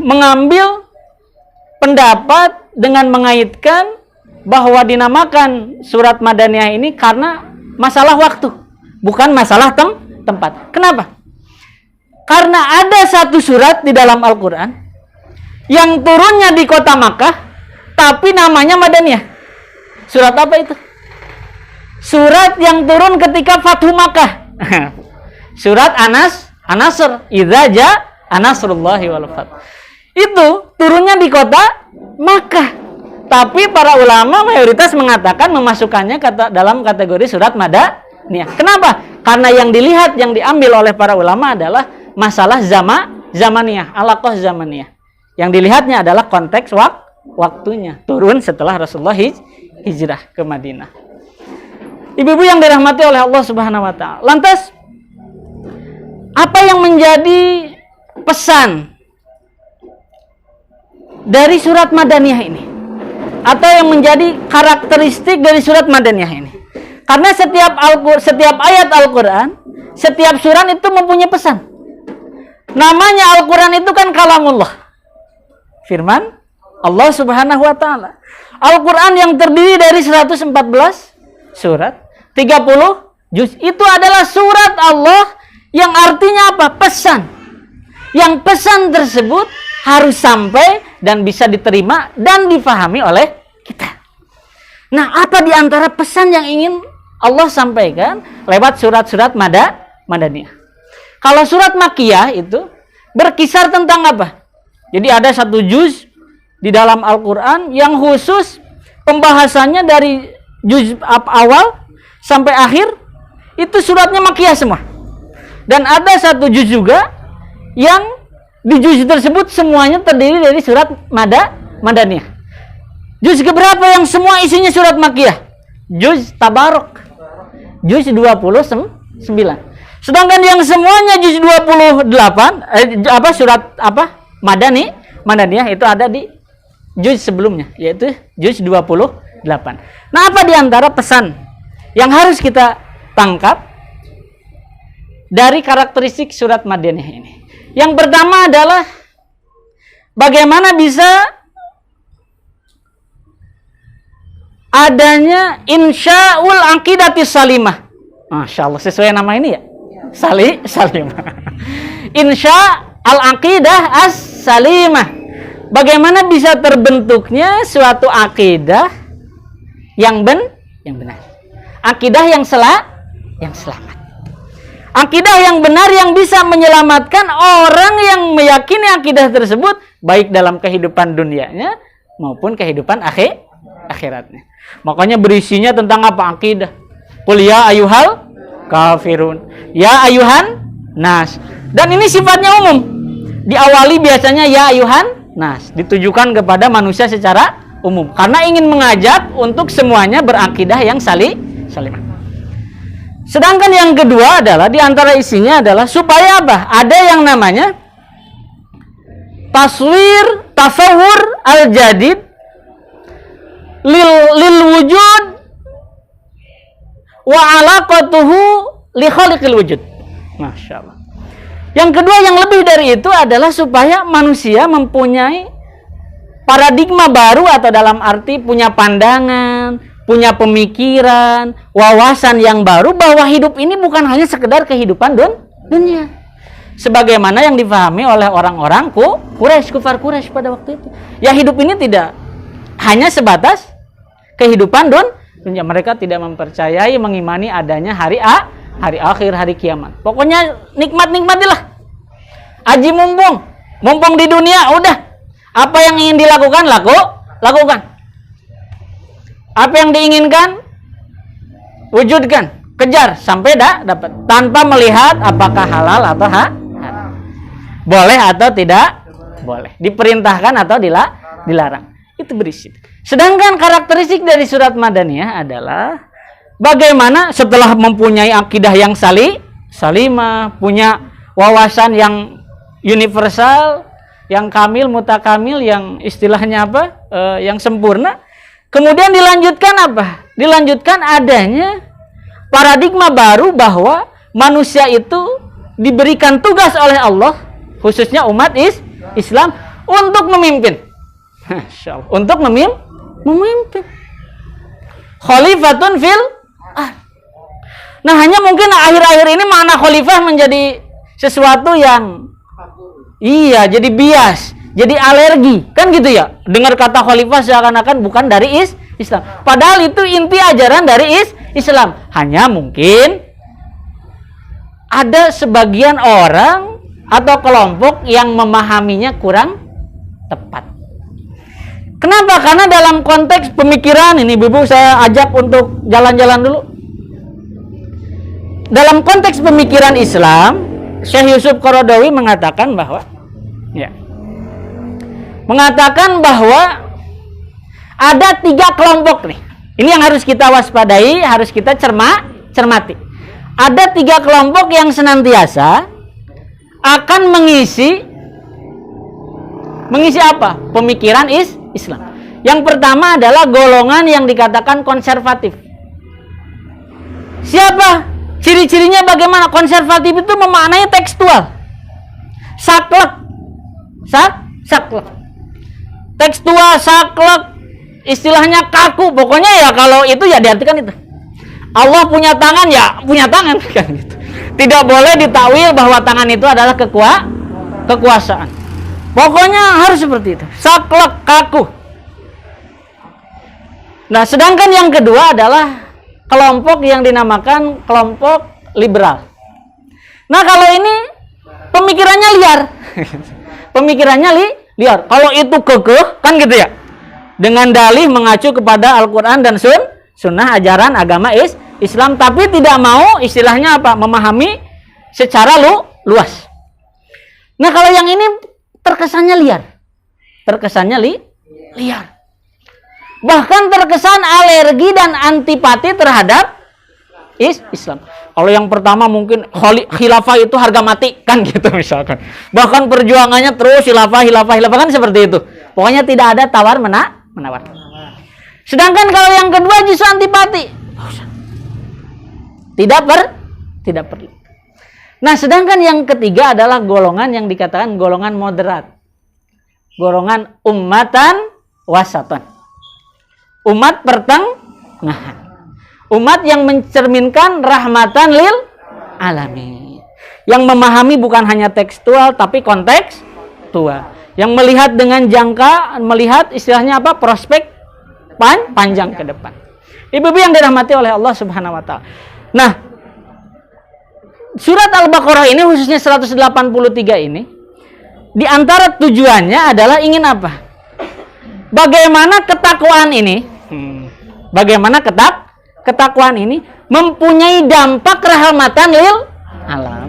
mengambil pendapat dengan mengaitkan bahwa dinamakan surat Madaniyah ini karena masalah waktu, bukan masalah tempat. Kenapa? Karena ada satu surat di dalam Al-Quran yang turunnya di kota Makkah, tapi namanya Madaniyah. Surat apa itu? Surat yang turun ketika Fathu Makkah. Surat An-Nasr. Idza jaa nasrullahi wal fath. Itu turunnya di kota Makkah. Tapi para ulama mayoritas mengatakan memasukkannya dalam kategori surat Madaniyah. Kenapa? Karena yang dilihat, yang diambil oleh para ulama adalah masalah zamaniyah, alaqah zamaniyah. Yang dilihatnya adalah konteks waktunya. Turun setelah Rasulullah hijrah ke Madinah. Ibu-ibu yang dirahmati oleh Allah Subhanahu wa taala. Lantas apa yang menjadi pesan dari surat Madaniyah ini? Atau yang menjadi karakteristik dari surat Madaniyah ini? Karena setiap ayat Al-Qur'an, setiap surat itu mempunyai pesan. Namanya Al-Qur'an itu kan kalamullah. Firman Allah Subhanahu wa taala. Al-Qur'an yang terdiri dari 114 surat, 30 juz, itu adalah surat Allah yang artinya apa? Pesan. Yang pesan tersebut harus sampai dan bisa diterima dan difahami oleh kita. Nah, apa di antara pesan yang ingin Allah sampaikan lewat surat-surat Madaniyah? Kalau surat Makkiyah itu berkisar tentang apa? Jadi ada satu juz di dalam Al-Quran yang khusus pembahasannya dari juz awal sampai akhir, itu suratnya Makkiyah semua. Dan ada satu juz juga yang di juz tersebut semuanya terdiri dari surat Madaniyah. Juz keberapa yang semua isinya surat Makkiyah? Juz Tabarok. Juz 29. Sedangkan yang semuanya juz 28 surat Madaniyah itu ada di juz sebelumnya, yaitu juz 28. Nah, apa di antara pesan yang harus kita tangkap dari karakteristik surat Madaniyah ini? Yang pertama adalah bagaimana bisa adanya insya'ul aqidatis salimah. Masya Allah, sesuai nama ini ya? Salimah. Insya al-aqidah as-salimah. Bagaimana bisa terbentuknya suatu akidah yang benar. Akidah yang selamat. Akidah yang benar yang bisa menyelamatkan orang yang meyakini akidah tersebut, baik dalam kehidupan dunianya maupun kehidupan akhiratnya. Makanya berisinya tentang apa? Akidah. Qul ya ayyuhal kafirun, ya ayyuhan nas. Dan ini sifatnya umum. Diawali biasanya ya ayyuhan nas, ditujukan kepada manusia secara umum karena ingin mengajak untuk semuanya berakidah yang salimah. Sedangkan yang kedua adalah di antara isinya adalah supaya apa? Ada yang namanya tasawur al-jadid lil wujud wa alaqatuhu li khaliqil wujud. Masya Allah. Yang kedua yang lebih dari itu adalah supaya manusia mempunyai paradigma baru, atau dalam arti punya pandangan, punya pemikiran, wawasan yang baru bahwa hidup ini bukan hanya sekedar kehidupan dunia. Sebagaimana yang difahami oleh orang-orang kufar Quraisy pada waktu itu. Ya, hidup ini tidak hanya sebatas kehidupan dunia. Mereka tidak mempercayai, mengimani adanya hari akhir, hari kiamat. Pokoknya nikmatilah. Aji mumpung di dunia, udah. Apa yang ingin dilakukan, lakukan. Apa yang diinginkan, wujudkan, kejar sampai dapat, tanpa melihat apakah halal atau haram, boleh atau tidak boleh, diperintahkan atau dilarang. Itu berisi. Sedangkan karakteristik dari surat Madaniyah adalah bagaimana setelah mempunyai akidah yang salimah, punya wawasan yang universal, yang kamil, mutakamil, yang istilahnya apa? Yang sempurna. Kemudian dilanjutkan apa? Dilanjutkan adanya paradigma baru bahwa manusia itu diberikan tugas oleh Allah, khususnya umat Islam, untuk memimpin. Masya Allah. Untuk memimpin. Khalifatun fil ard. Nah, hanya mungkin akhir-akhir ini makna khalifah menjadi sesuatu yang jadi bias, jadi alergi, kan gitu ya. Dengar kata khalifah seakan-akan bukan dari Islam. Padahal itu inti ajaran dari Islam. Hanya mungkin ada sebagian orang atau kelompok yang memahaminya kurang tepat. Kenapa? Karena dalam konteks pemikiran ini, Ibu, saya ajak untuk jalan-jalan dulu. Dalam konteks pemikiran Islam, Syekh Yusuf Qaradawi mengatakan bahwa ada 3 kelompok nih. Ini yang harus kita waspadai, harus kita cermati. Ada 3 kelompok yang senantiasa akan mengisi apa? Pemikiran Islam. Yang pertama adalah golongan yang dikatakan konservatif. Siapa? Ciri-cirinya bagaimana? Konservatif itu memaknai tekstual. Saklek. Tekstual, saklek, istilahnya kaku. Pokoknya ya kalau itu ya diartikan itu. Allah punya tangan ya punya tangan kan gitu. Tidak boleh ditakwil bahwa tangan itu adalah kekuasaan. Pokoknya harus seperti itu. Saklek, kaku. Nah, sedangkan yang kedua adalah kelompok yang dinamakan kelompok liberal. Nah, kalau ini pemikirannya liar. Pemikirannya liar. Kalau itu kekeh, kan gitu ya. Dengan dalih mengacu kepada Al-Quran dan sunnah ajaran agama Islam, tapi tidak mau istilahnya apa? Memahami secara luas. Nah, kalau yang ini terkesannya liar. Liar. Bahkan terkesan alergi dan antipati terhadap Islam. Kalau yang pertama mungkin khilafah itu harga mati, kan gitu misalkan. Bahkan perjuangannya terus khilafah kan seperti itu. Pokoknya tidak ada tawar menawar. Sedangkan kalau yang kedua justru antipati. Tidak perlu. Nah, sedangkan yang ketiga adalah golongan yang dikatakan golongan moderat. Golongan ummatan wasatan. Umat pertengahan. Umat yang mencerminkan rahmatan lil alamin. Yang memahami bukan hanya tekstual tapi kontekstual. Yang melihat dengan jangka, melihat istilahnya apa? Prospek panjang ke depan. Ibu-ibu yang dirahmati oleh Allah Subhanahu wa taala. Nah, surat Al-Baqarah ini khususnya 183 ini di antara tujuannya adalah ingin apa? Bagaimana ketakwaan ini? Bagaimana ketakwaan ini mempunyai dampak rahmatan lil alam.